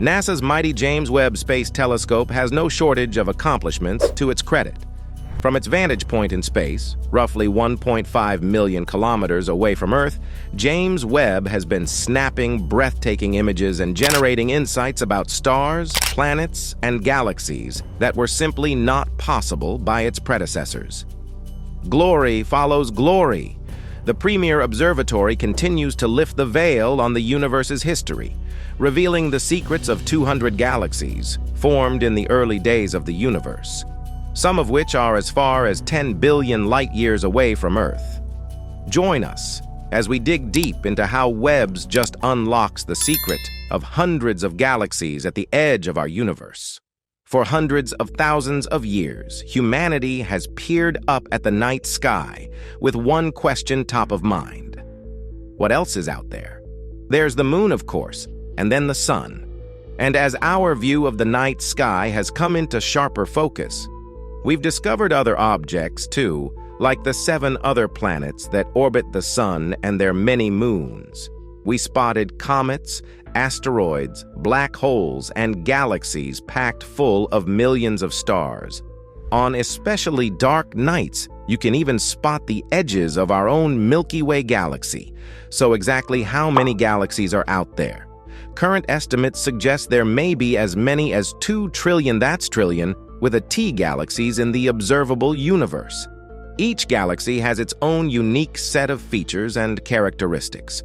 NASA's mighty James Webb Space Telescope has no shortage of accomplishments to its credit. From its vantage point in space, roughly 1.5 million kilometers away from Earth, James Webb has been snapping breathtaking images and generating insights about stars, planets, and galaxies that were simply not possible by its predecessors. Glory follows glory. The premier observatory continues to lift the veil on the universe's history, revealing the secrets of 200 galaxies formed in the early days of the universe, some of which are as far as 10 billion light-years away from Earth. Join us as we dig deep into how Webb's just unlocks the secret of hundreds of galaxies at the edge of our universe. For hundreds of thousands of years, humanity has peered up at the night sky with one question top of mind. What else is out there? There's the moon, of course, and then the sun. And as our view of the night sky has come into sharper focus, we've discovered other objects, too, like the 7 other planets that orbit the sun and their many moons. We spotted comets, asteroids, black holes, and galaxies packed full of millions of stars. On especially dark nights, you can even spot the edges of our own Milky Way galaxy. So exactly how many galaxies are out there? Current estimates suggest there may be as many as 2 trillion, that's trillion, with a T galaxies in the observable universe. Each galaxy has its own unique set of features and characteristics.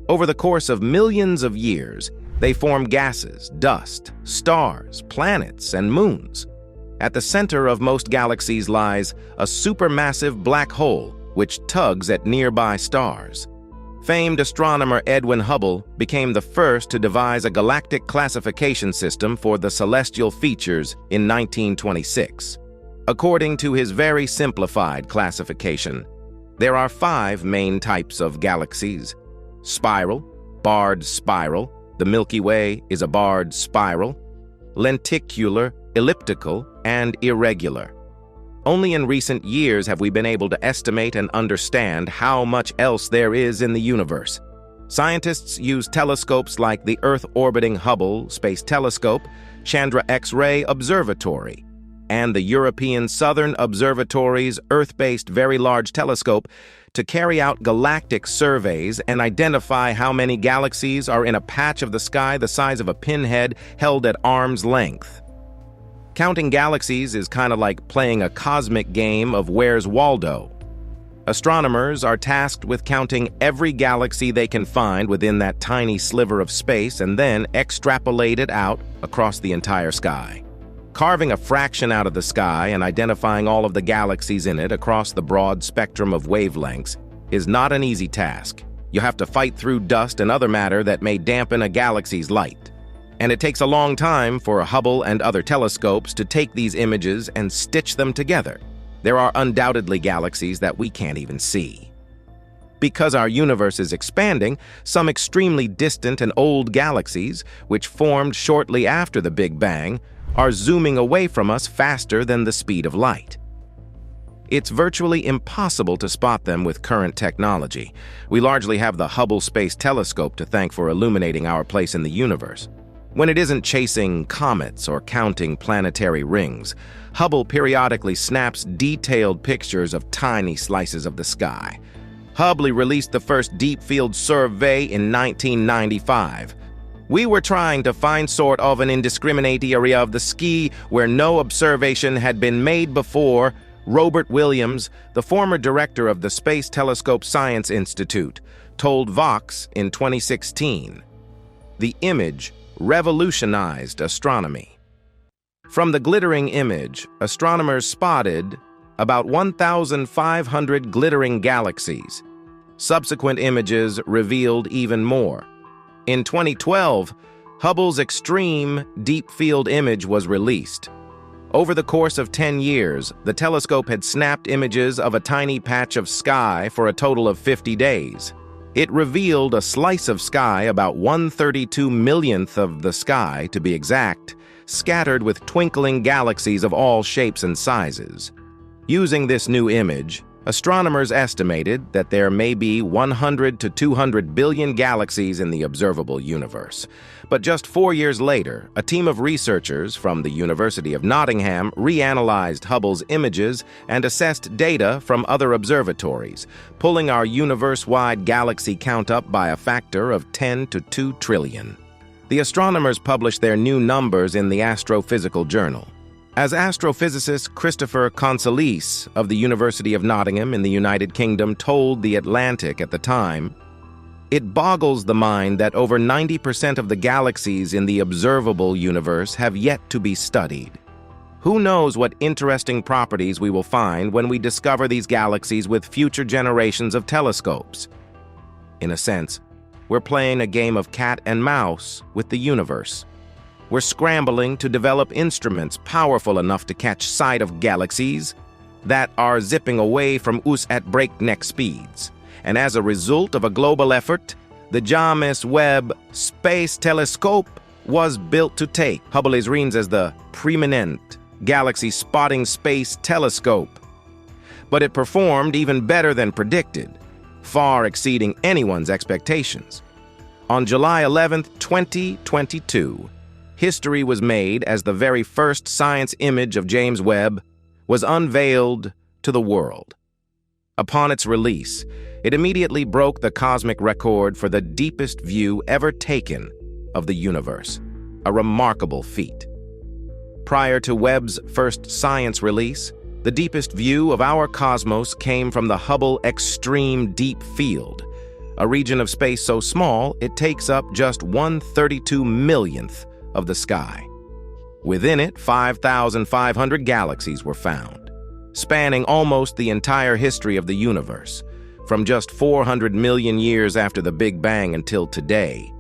Over the course of millions of years, they form gases, dust, stars, planets, and moons. At the center of most galaxies lies a supermassive black hole which tugs at nearby stars. Famed astronomer Edwin Hubble became the first to devise a galactic classification system for the celestial features in 1926. According to his very simplified classification, there are 5 main types of galaxies: spiral, barred spiral, the Milky Way is a barred spiral, lenticular, elliptical, and irregular. Only in recent years have we been able to estimate and understand how much else there is in the universe. Scientists use telescopes like the Earth-orbiting Hubble Space Telescope, Chandra X-ray Observatory, and the European Southern Observatory's Earth-based Very Large Telescope to carry out galactic surveys and identify how many galaxies are in a patch of the sky the size of a pinhead held at arm's length. Counting galaxies is kind of like playing a cosmic game of Where's Waldo. Astronomers are tasked with counting every galaxy they can find within that tiny sliver of space and then extrapolate it out across the entire sky. Carving a fraction out of the sky and identifying all of the galaxies in it across the broad spectrum of wavelengths is not an easy task. You have to fight through dust and other matter that may dampen a galaxy's light. And it takes a long time for Hubble and other telescopes to take these images and stitch them together. There are undoubtedly galaxies that we can't even see. Because our universe is expanding, some extremely distant and old galaxies, which formed shortly after the Big Bang, are zooming away from us faster than the speed of light. It's virtually impossible to spot them with current technology. We largely have the Hubble Space Telescope to thank for illuminating our place in the universe. When it isn't chasing comets or counting planetary rings, Hubble periodically snaps detailed pictures of tiny slices of the sky. Hubble released the first deep field survey in 1995. We were trying to find sort of an indiscriminate area of the sky where no observation had been made before. Robert Williams, the former director of the Space Telescope Science Institute, told Vox in 2016. The image revolutionized astronomy. From the glittering image, astronomers spotted about 1,500 glittering galaxies. Subsequent images revealed even more. In 2012, Hubble's extreme deep field image was released. Over the course of 10 years, the telescope had snapped images of a tiny patch of sky for a total of 50 days. It revealed a slice of sky about 1/32 millionth of the sky, to be exact, scattered with twinkling galaxies of all shapes and sizes. Using this new image, Astronomers estimated that there may be 100 to 200 billion galaxies in the observable universe. But just 4 years later, a team of researchers from the University of Nottingham reanalyzed Hubble's images and assessed data from other observatories, pulling our universe-wide galaxy count up by a factor of 10 to 2 trillion. The astronomers published their new numbers in the Astrophysical Journal. As astrophysicist Christopher Consolis of the University of Nottingham in the United Kingdom told The Atlantic at the time, "It boggles the mind that over 90% of the galaxies in the observable universe have yet to be studied. Who knows what interesting properties we will find when we discover these galaxies with future generations of telescopes?" In a sense, we're playing a game of cat and mouse with the universe. We're scrambling to develop instruments powerful enough to catch sight of galaxies that are zipping away from us at breakneck speeds. And as a result of a global effort, the James Webb Space Telescope was built to take. Hubble is known as the preeminent galaxy spotting space telescope. But it performed even better than predicted, far exceeding anyone's expectations. On July 11, 2022, history was made as the very first science image of James Webb was unveiled to the world. Upon its release, it immediately broke the cosmic record for the deepest view ever taken of the universe, a remarkable feat. Prior to Webb's first science release, the deepest view of our cosmos came from the Hubble Extreme Deep Field, a region of space so small it takes up just 1/32 millionth of the sky. Within it, 5,500 galaxies were found, spanning almost the entire history of the universe, from just 400 million years after the Big Bang until today,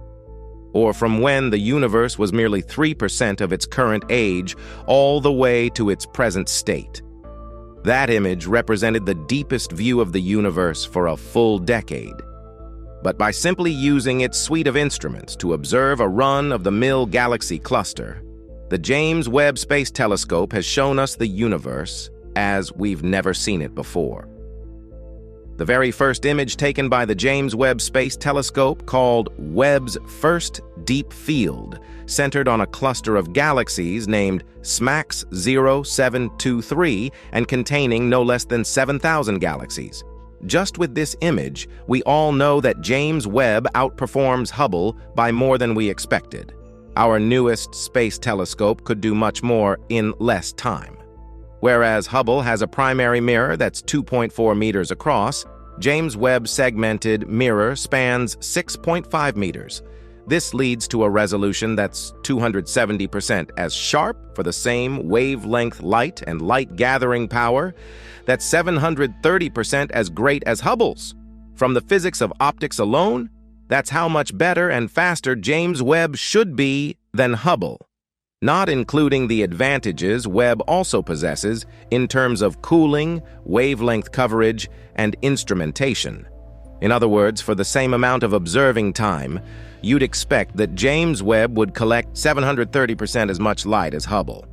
or from when the universe was merely 3% of its current age all the way to its present state. That image represented the deepest view of the universe for a full decade. But by simply using its suite of instruments to observe a run-of-the-mill galaxy cluster, the James Webb Space Telescope has shown us the universe as we've never seen it before. The very first image taken by the James Webb Space Telescope, called Webb's First Deep Field, centered on a cluster of galaxies named SMACS 0723 and containing no less than 7,000 galaxies. Just with this image, we all know that James Webb outperforms Hubble by more than we expected. Our newest space telescope could do much more in less time. Whereas Hubble has a primary mirror that's 2.4 meters across, James Webb's segmented mirror spans 6.5 meters. This leads to a resolution that's 270% as sharp for the same wavelength light and light-gathering power. That's 730% as great as Hubble's. From the physics of optics alone, that's how much better and faster James Webb should be than Hubble, not including the advantages Webb also possesses in terms of cooling, wavelength coverage, and instrumentation. In other words, for the same amount of observing time, you'd expect that James Webb would collect 730% as much light as Hubble.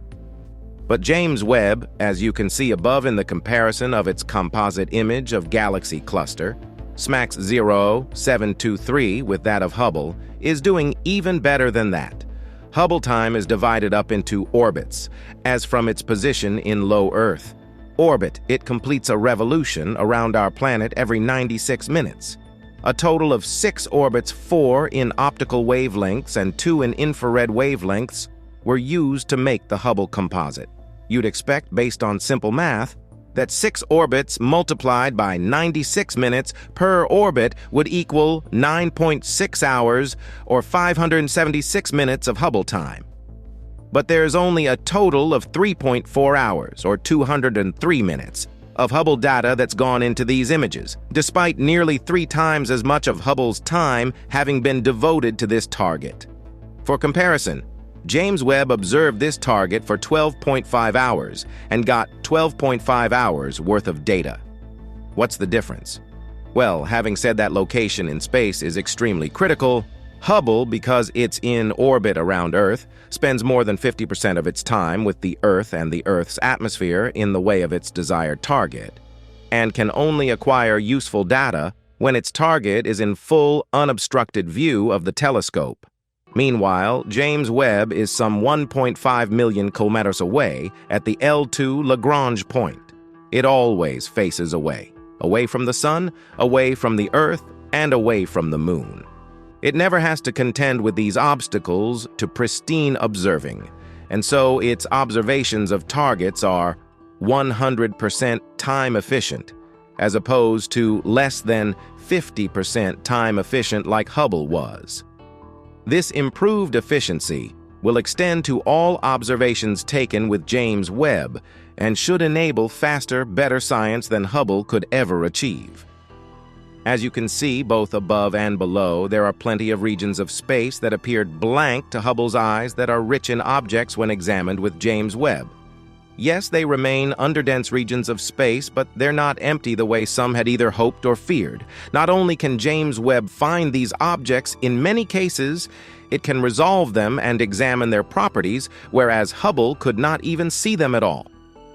But James Webb, as you can see above in the comparison of its composite image of galaxy cluster, SMACS 0723 with that of Hubble, is doing even better than that. Hubble time is divided up into orbits, as from its position in low Earth. Orbit, it completes a revolution around our planet every 96 minutes. A total of 6 orbits, 4 in optical wavelengths and 2 in infrared wavelengths, were used to make the Hubble composite. You'd expect, based on simple math, that 6 orbits multiplied by 96 minutes per orbit would equal 9.6 hours or 576 minutes of Hubble time. But there's only a total of 3.4 hours or 203 minutes of Hubble data that's gone into these images, despite nearly 3 times as much of Hubble's time having been devoted to this target. For comparison, James Webb observed this target for 12.5 hours and got 12.5 hours worth of data. What's the difference? Well, having said that location in space is extremely critical, Hubble, because it's in orbit around Earth, spends more than 50% of its time with the Earth and the Earth's atmosphere in the way of its desired target. and can only acquire useful data when its target is in full, unobstructed view of the telescope. Meanwhile, James Webb is some 1.5 million kilometers away at the L2 Lagrange point. It always faces away from the sun, away from the Earth, and away from the moon. It never has to contend with these obstacles to pristine observing, and so its observations of targets are 100% time efficient, as opposed to less than 50% time efficient like Hubble was. This improved efficiency will extend to all observations taken with James Webb and should enable faster, better science than Hubble could ever achieve. As you can see, both above and below, there are plenty of regions of space that appeared blank to Hubble's eyes that are rich in objects when examined with James Webb. Yes, they remain underdense regions of space, but they're not empty the way some had either hoped or feared. Not only can James Webb find these objects, in many cases, it can resolve them and examine their properties, whereas Hubble could not even see them at all.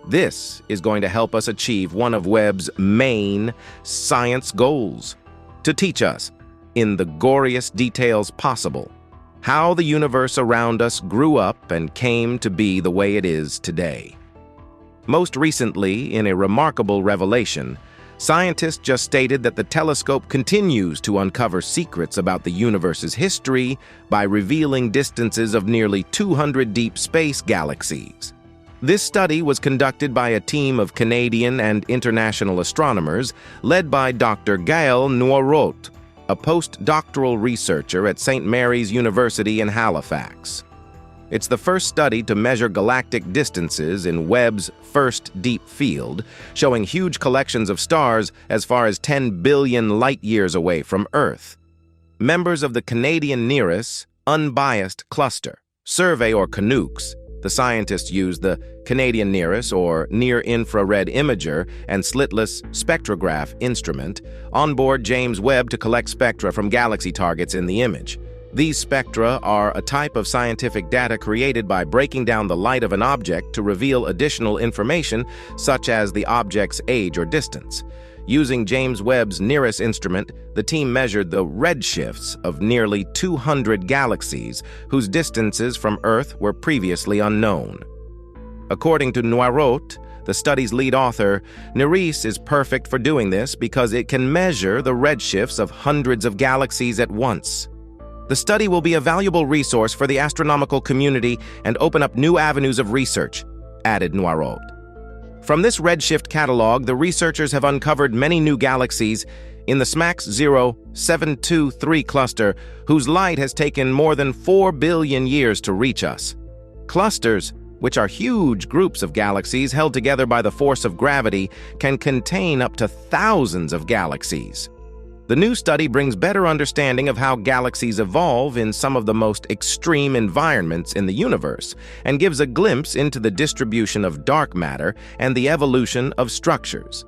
This is going to help us achieve one of Webb's main science goals: to teach us, in the goriest details possible, how the universe around us grew up and came to be the way it is today. Most recently, in a remarkable revelation, scientists just stated that the telescope continues to uncover secrets about the universe's history by revealing distances of nearly 200 deep space galaxies. This study was conducted by a team of Canadian and international astronomers led by Dr. Gaël Noirot, a postdoctoral researcher at St. Mary's University in Halifax. It's the first study to measure galactic distances in Webb's first deep field, showing huge collections of stars as far as 10 billion light-years away from Earth. Members of the Canadian Nearest Unbiased Cluster Survey, or CNUCS, the scientists used the Canadian Nearest, or Near-Infrared Imager, and slitless spectrograph instrument on board James Webb to collect spectra from galaxy targets in the image. These spectra are a type of scientific data created by breaking down the light of an object to reveal additional information, such as the object's age or distance. Using James Webb's Nearest instrument, the team measured the redshifts of nearly 200 galaxies whose distances from Earth were previously unknown. According to Noirot, the study's lead author, Nearest is perfect for doing this because it can measure the redshifts of hundreds of galaxies at once. The study will be a valuable resource for the astronomical community and open up new avenues of research, added Noirot. From this redshift catalog, the researchers have uncovered many new galaxies in the SMACS 0723 cluster, whose light has taken more than 4 billion years to reach us. Clusters, which are huge groups of galaxies held together by the force of gravity, can contain up to thousands of galaxies. The new study brings better understanding of how galaxies evolve in some of the most extreme environments in the universe and gives a glimpse into the distribution of dark matter and the evolution of structures.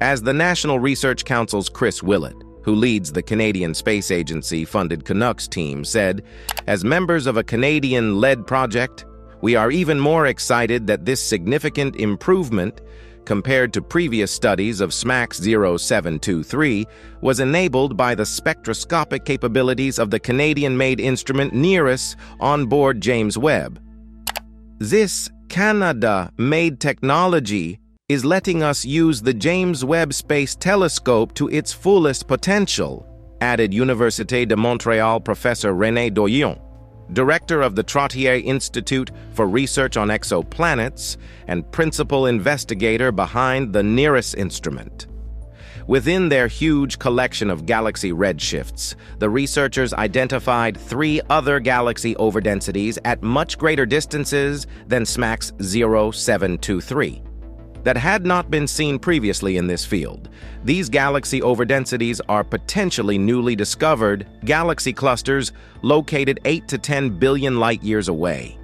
As the National Research Council's Chris Willett, who leads the Canadian Space Agency-funded CNUCS team, said, "As members of a Canadian-led project, we are even more excited that this significant improvement compared to previous studies of SMACS 0723, was enabled by the spectroscopic capabilities of the Canadian-made instrument Nearest on board James Webb. This Canada-made technology is letting us use the James Webb Space Telescope to its fullest potential," added Université de Montréal professor René Doyon, director of the Trottier Institute for Research on Exoplanets and principal investigator behind the Nearest instrument. Within their huge collection of galaxy redshifts, the researchers identified 3 other galaxy overdensities at much greater distances than SMACS 0723 that had not been seen previously in this field. These galaxy overdensities are potentially newly discovered galaxy clusters located 8 to 10 billion light-years away.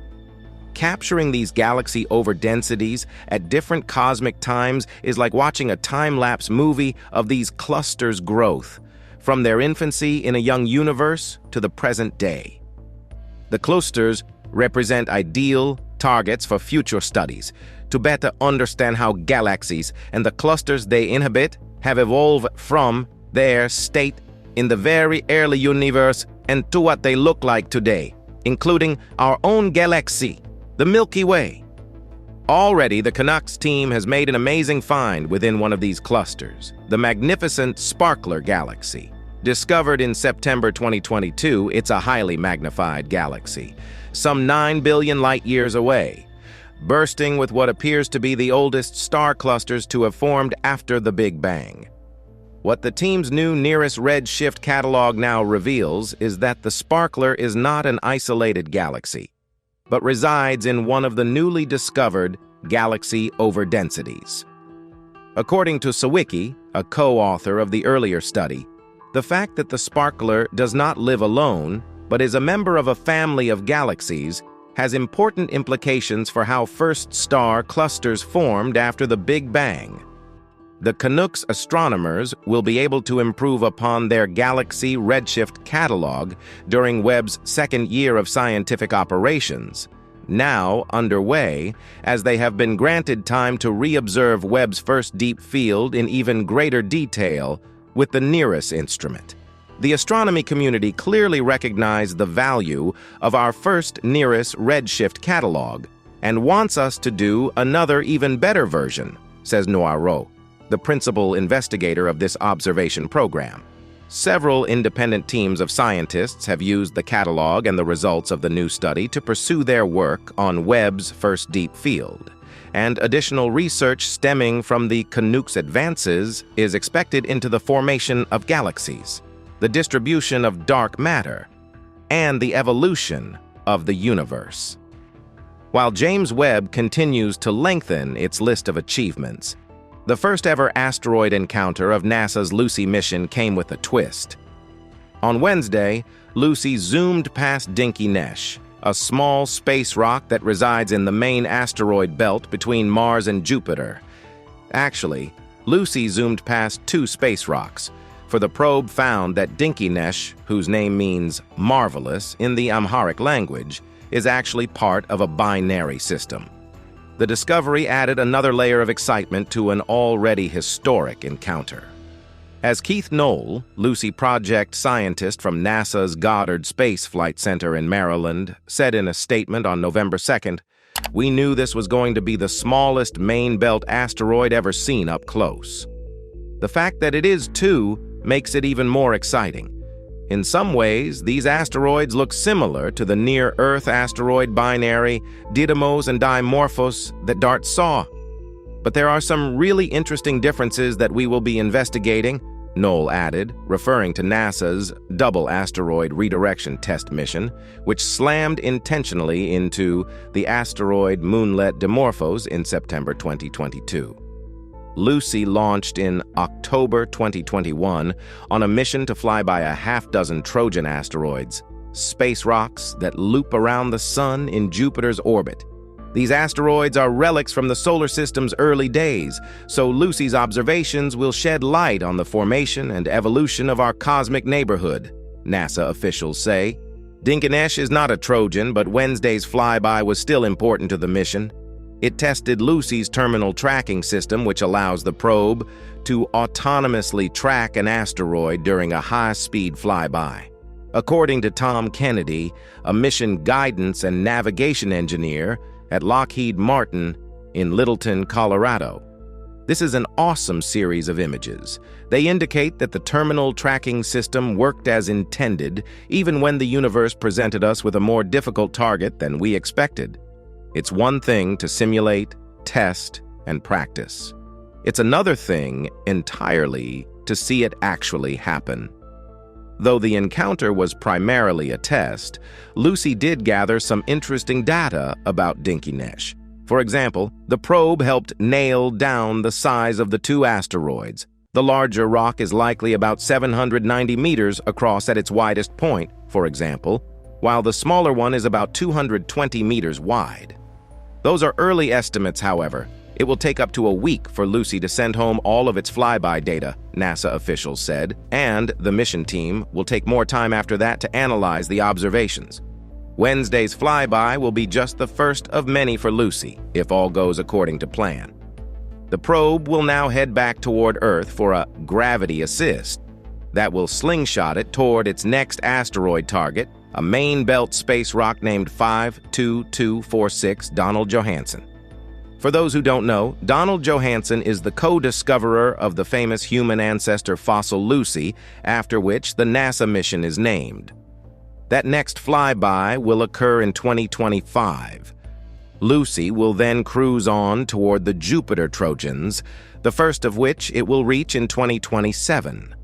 Capturing these galaxy overdensities at different cosmic times is like watching a time-lapse movie of these clusters' growth, from their infancy in a young universe to the present day. The clusters represent ideal targets for future studies to better understand how galaxies and the clusters they inhabit have evolved from their state in the very early universe and to what they look like today, including our own galaxy, the Milky Way. Already, the Canucks team has made an amazing find within one of these clusters, the magnificent Sparkler Galaxy. Discovered in September 2022, it's a highly magnified galaxy, some 9 billion light-years away, bursting with what appears to be the oldest star clusters to have formed after the Big Bang. What the team's new nearest redshift catalog now reveals is that the Sparkler is not an isolated galaxy, but resides in one of the newly discovered galaxy overdensities. According to Sawicki, a co-author of the earlier study, the fact that the Sparkler does not live alone, but is a member of a family of galaxies, has important implications for how first star clusters formed after the Big Bang. The Canucks astronomers will be able to improve upon their galaxy redshift catalog during Webb's second year of scientific operations, now underway, as they have been granted time to re-observe Webb's first deep field in even greater detail with the NIRISS instrument. The astronomy community clearly recognized the value of our first NIRISS redshift catalog and wants us to do another even better version, says Noiro, the principal investigator of this observation program. Several independent teams of scientists have used the catalog and the results of the new study to pursue their work on Webb's first deep field, and additional research stemming from the Canucks advances is expected into the formation of galaxies, the distribution of dark matter, and the evolution of the universe. While James Webb continues to lengthen its list of achievements, the first-ever asteroid encounter of NASA's Lucy mission came with a twist. On Wednesday, Lucy zoomed past Dinky Nesh, a small space rock that resides in the main asteroid belt between Mars and Jupiter. Actually, Lucy zoomed past two space rocks, for the probe found that Dinky Nesh, whose name means marvelous in the Amharic language, is actually part of a binary system. The discovery added another layer of excitement to an already historic encounter. As Keith Knoll, Lucy Project scientist from NASA's Goddard Space Flight Center in Maryland, said in a statement on November 2nd, "We knew this was going to be the smallest main belt asteroid ever seen up close." The fact that it is too makes it even more exciting. In some ways, these asteroids look similar to the near-Earth asteroid binary Didymos and Dimorphos that DART saw. But there are some really interesting differences that we will be investigating, Knoll added, referring to NASA's Double Asteroid Redirection Test mission, which slammed intentionally into the asteroid moonlet Dimorphos in September 2022. Lucy launched in October 2021 on a mission to fly by a half-dozen Trojan asteroids, space rocks that loop around the Sun in Jupiter's orbit. These asteroids are relics from the solar system's early days, so Lucy's observations will shed light on the formation and evolution of our cosmic neighborhood, NASA officials say. Dinky Nesh is not a Trojan, but Wednesday's flyby was still important to the mission. It tested Lucy's terminal tracking system, which allows the probe to autonomously track an asteroid during a high-speed flyby. According to Tom Kennedy, a mission guidance and navigation engineer at Lockheed Martin in Littleton, Colorado. This is an awesome series of images. They indicate that the terminal tracking system worked as intended, even when the universe presented us with a more difficult target than we expected. It's one thing to simulate, test, and practice. It's another thing entirely to see it actually happen. Though the encounter was primarily a test, Lucy did gather some interesting data about Dinky Nesh. For example, the probe helped nail down the size of the two asteroids. The larger rock is likely about 790 meters across at its widest point, for example, while the smaller one is about 220 meters wide. Those are early estimates, however. It will take up to a week for Lucy to send home all of its flyby data, NASA officials said, and the mission team will take more time after that to analyze the observations. Wednesday's flyby will be just the first of many for Lucy, if all goes according to plan. The probe will now head back toward Earth for a gravity assist that will slingshot it toward its next asteroid target, a main belt space rock named 52246 Donald Johanson. For those who don't know, Donald Johanson is the co-discoverer of the famous human ancestor fossil Lucy, after which the NASA mission is named. That next flyby will occur in 2025. Lucy will then cruise on toward the Jupiter Trojans, the first of which it will reach in 2027.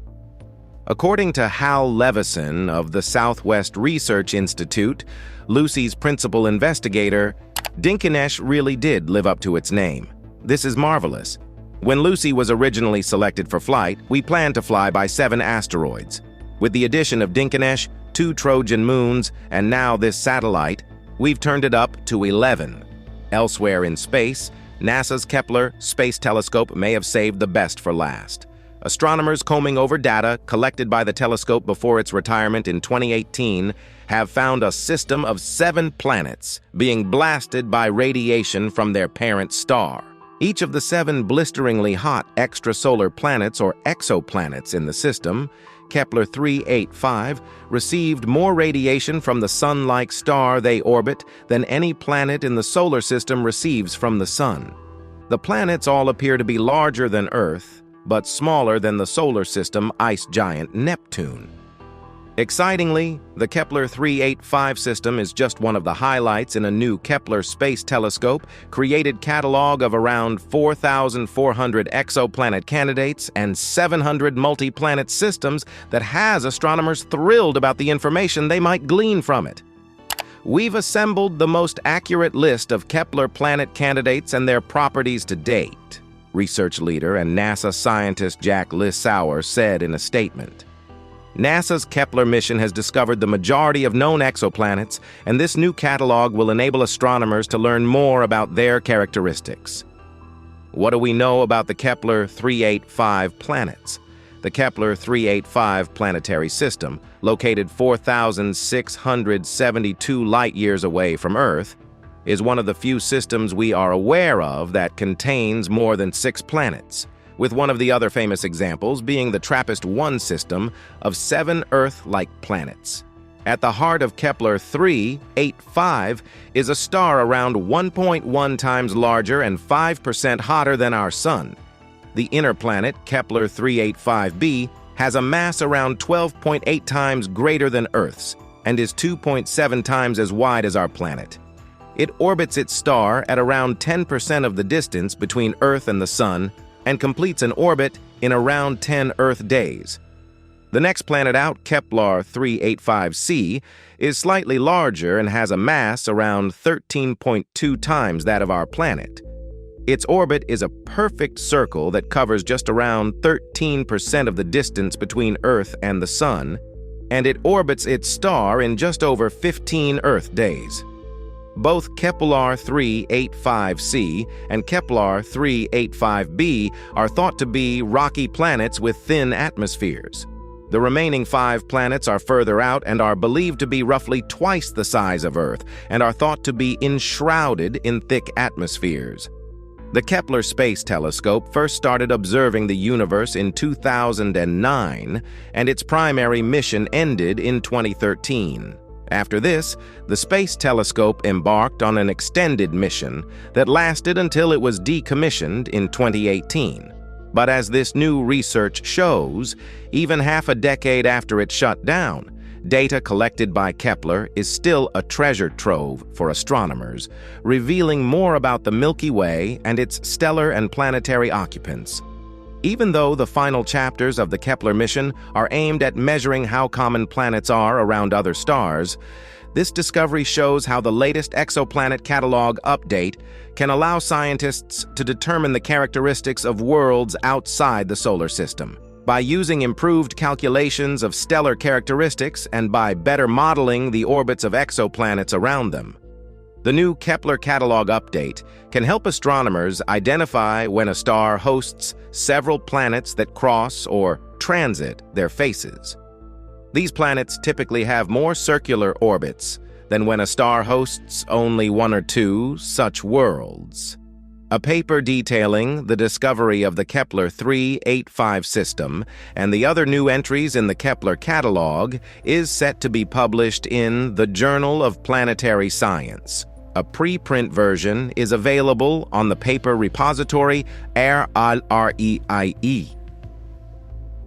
According to Hal Levison of the Southwest Research Institute, Lucy's principal investigator, Dinkinesh really did live up to its name. This is marvelous. When Lucy was originally selected for flight, we planned to fly by 7 asteroids. With the addition of Dinkinesh, 2 Trojan moons, and now this satellite, we've turned it up to 11. Elsewhere in space, NASA's Kepler Space Telescope may have saved the best for last. Astronomers combing over data collected by the telescope before its retirement in 2018 have found a system of 7 planets being blasted by radiation from their parent star. Each of the 7 blisteringly hot extrasolar planets or exoplanets in the system, Kepler 385, received more radiation from the Sun-like star they orbit than any planet in the solar system receives from the Sun. The planets all appear to be larger than Earth, but smaller than the solar system ice giant Neptune. Excitingly, the Kepler 385 system is just one of the highlights in a new Kepler Space Telescope created catalog of around 4,400 exoplanet candidates and 700 multi-planet systems that has astronomers thrilled about the information they might glean from it. We've assembled the most accurate list of Kepler planet candidates and their properties to date, research leader and NASA scientist Jack Lissauer said in a statement. NASA's Kepler mission has discovered the majority of known exoplanets, and this new catalog will enable astronomers to learn more about their characteristics. What do we know about the Kepler 385 planets? The Kepler 385 planetary system, located 4,672 light-years away from Earth, is one of the few systems we are aware of that contains more than 6 planets, with one of the other famous examples being the TRAPPIST-1 system of 7 Earth-like planets. At the heart of Kepler 385 is a star around 1.1 times larger and 5% hotter than our Sun. The inner planet, Kepler 385b, has a mass around 12.8 times greater than Earth's and is 2.7 times as wide as our planet. It orbits its star at around 10% of the distance between Earth and the Sun and completes an orbit in around 10 Earth days. The next planet out, Kepler 385c, is slightly larger and has a mass around 13.2 times that of our planet. Its orbit is a perfect circle that covers just around 13% of the distance between Earth and the Sun, and it orbits its star in just over 15 Earth days. Both Kepler 385c and Kepler 385b are thought to be rocky planets with thin atmospheres. The remaining 5 planets are further out and are believed to be roughly twice the size of Earth and are thought to be enshrouded in thick atmospheres. The Kepler Space Telescope first started observing the universe in 2009, and its primary mission ended in 2013. After this, the Space Telescope embarked on an extended mission that lasted until it was decommissioned in 2018. But as this new research shows, even half a decade after it shut down, data collected by Kepler is still a treasure trove for astronomers, revealing more about the Milky Way and its stellar and planetary occupants. Even though the final chapters of the Kepler mission are aimed at measuring how common planets are around other stars, this discovery shows how the latest exoplanet catalog update can allow scientists to determine the characteristics of worlds outside the solar system. By using improved calculations of stellar characteristics and by better modeling the orbits of exoplanets around them. The new Kepler catalog update can help astronomers identify when a star hosts several planets that cross or transit their faces. These planets typically have more circular orbits, than when a star hosts only one or two such worlds. A paper detailing the discovery of the Kepler 385 system and the other new entries in the Kepler catalog is set to be published in the Journal of Planetary Science. A preprint version is available on the paper repository REIE.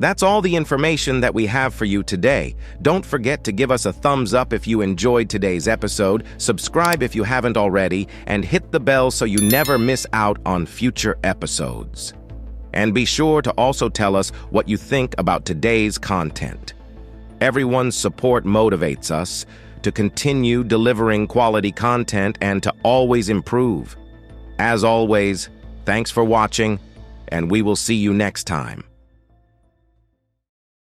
That's all the information that we have for you today. Don't forget to give us a thumbs up if you enjoyed today's episode, subscribe if you haven't already, and hit the bell so you never miss out on future episodes. And be sure to also tell us what you think about today's content. Everyone's support motivates us to continue delivering quality content and to always improve. As always, thanks for watching, and we will see you next time.